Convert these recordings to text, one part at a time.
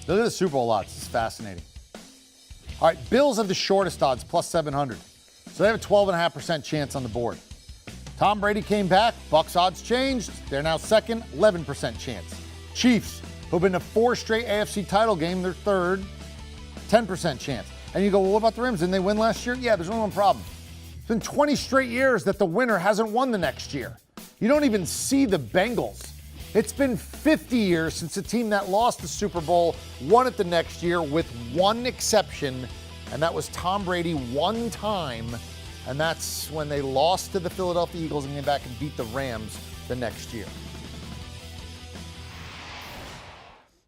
Look at the Super Bowl odds. It's fascinating. All right, Bills have the shortest odds, plus 700. So they have a 12.5% chance on the board. Tom Brady came back. Bucks odds changed. They're now second, 11% chance. Chiefs, who've been to 4 straight AFC title game, they're third, 10% chance. And you go, well, what about the Rams? Didn't they win last year? Yeah, there's only one problem. It's been 20 straight years that the winner hasn't won the next year. You don't even see the Bengals. It's been 50 years since the team that lost the Super Bowl won it the next year, with one exception, and that was Tom Brady one time, and that's when they lost to the Philadelphia Eagles and came back and beat the Rams the next year.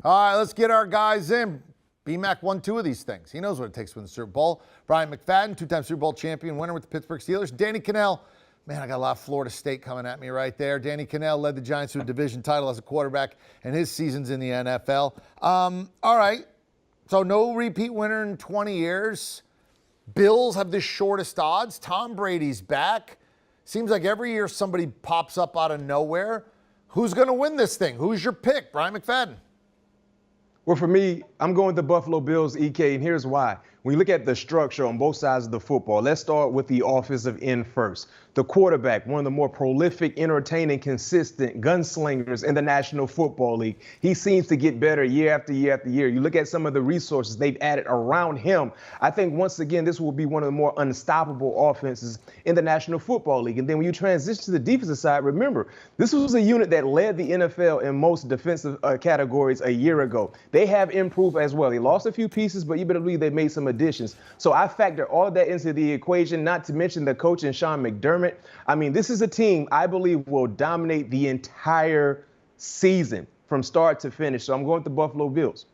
All right, let's get our guys in. B-Mac won 2 of these things. He knows what it takes to win the Super Bowl. Bryant McFadden, 2-time Super Bowl champion, winner with the Pittsburgh Steelers. Danny Kanell. Man, I got a lot of Florida State coming at me right there. Danny Kanell led the Giants to a division title as a quarterback in his seasons in the NFL. All right, so no repeat winner in 20 years. Bills have the shortest odds. Tom Brady's back. Seems like every year somebody pops up out of nowhere. Who's going to win this thing? Who's your pick? Bryant McFadden. Well, for me, I'm going with the Buffalo Bills, EK, and here's why. When you look at the structure on both sides of the football, let's start with the offensive end first. The quarterback, one of the more prolific, entertaining, consistent gunslingers in the National Football League. He seems to get better year after year after year. You look at some of the resources they've added around him. I think once again, this will be one of the more unstoppable offenses in the National Football League. And then when you transition to the defensive side, remember, this was a unit that led the NFL in most defensive categories a year ago. They have improved as well. They lost a few pieces, but you better believe they made some additions. So I factor all of that into the equation, not to mention the coach and Sean McDermott. I mean, this is a team I believe will dominate the entire season from start to finish. So I'm going with the Buffalo Bills.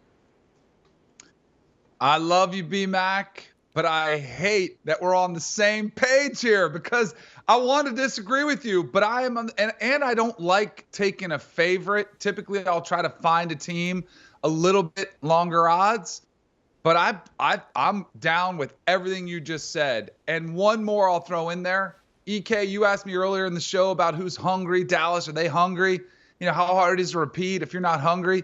I love you, B-Mac, but I hate that we're on the same page here because I want to disagree with you, but I am, and I don't like taking a favorite. Typically, I'll try to find a team a little bit longer odds. But I'm down with everything you just said. And one more I'll throw in there. EK, you asked me earlier in the show about who's hungry. Dallas, are they hungry? You know, how hard it is to repeat if you're not hungry.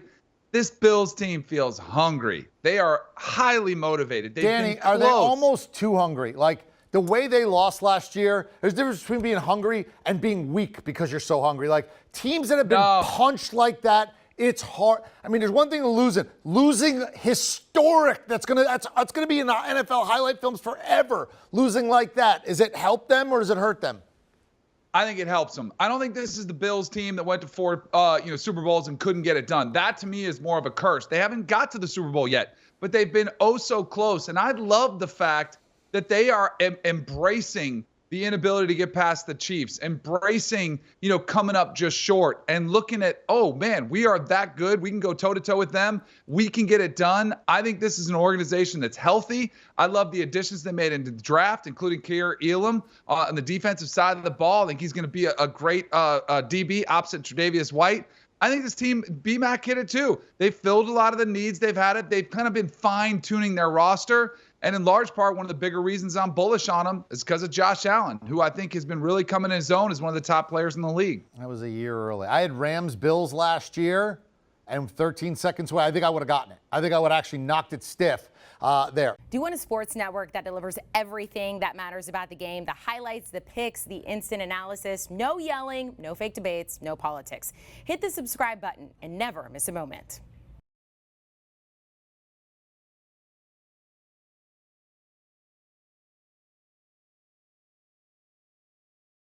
This Bills team feels hungry. They are highly motivated. Danny, are they almost too hungry? Like, the way they lost last year, there's a difference between being hungry and being weak because you're so hungry. Like, teams that have been punched like that, it's hard. I mean, there's one thing to losing historic. That's gonna be in the NFL highlight films forever. Losing like that. Does it help them or does it hurt them? I think it helps them. I don't think this is the Bills team that went to 4 Super Bowls and couldn't get it done. That to me is more of a curse. They haven't got to the Super Bowl yet, but they've been oh so close. And I love the fact that they are embracing the inability to get past the Chiefs, embracing, coming up just short and looking at, oh man, we are that good. We can go toe to toe with them. We can get it done. I think this is an organization that's healthy. I love the additions they made into the draft, including Kyer Elam on the defensive side of the ball. I think he's going to be a great DB opposite Tre'Davious White. I think this team, B-Mac hit it too. They've filled a lot of the needs they've had it. They've kind of been fine-tuning their roster. And in large part, one of the bigger reasons I'm bullish on him is because of Josh Allen, who I think has been really coming in his own as one of the top players in the league. That was a year early. I had Rams-Bills last year, and 13 seconds away, I think I would have gotten it. I think I would have actually knocked it stiff there. Do you want a sports network that delivers everything that matters about the game? The highlights, the picks, the instant analysis, no yelling, no fake debates, no politics. Hit the subscribe button and never miss a moment.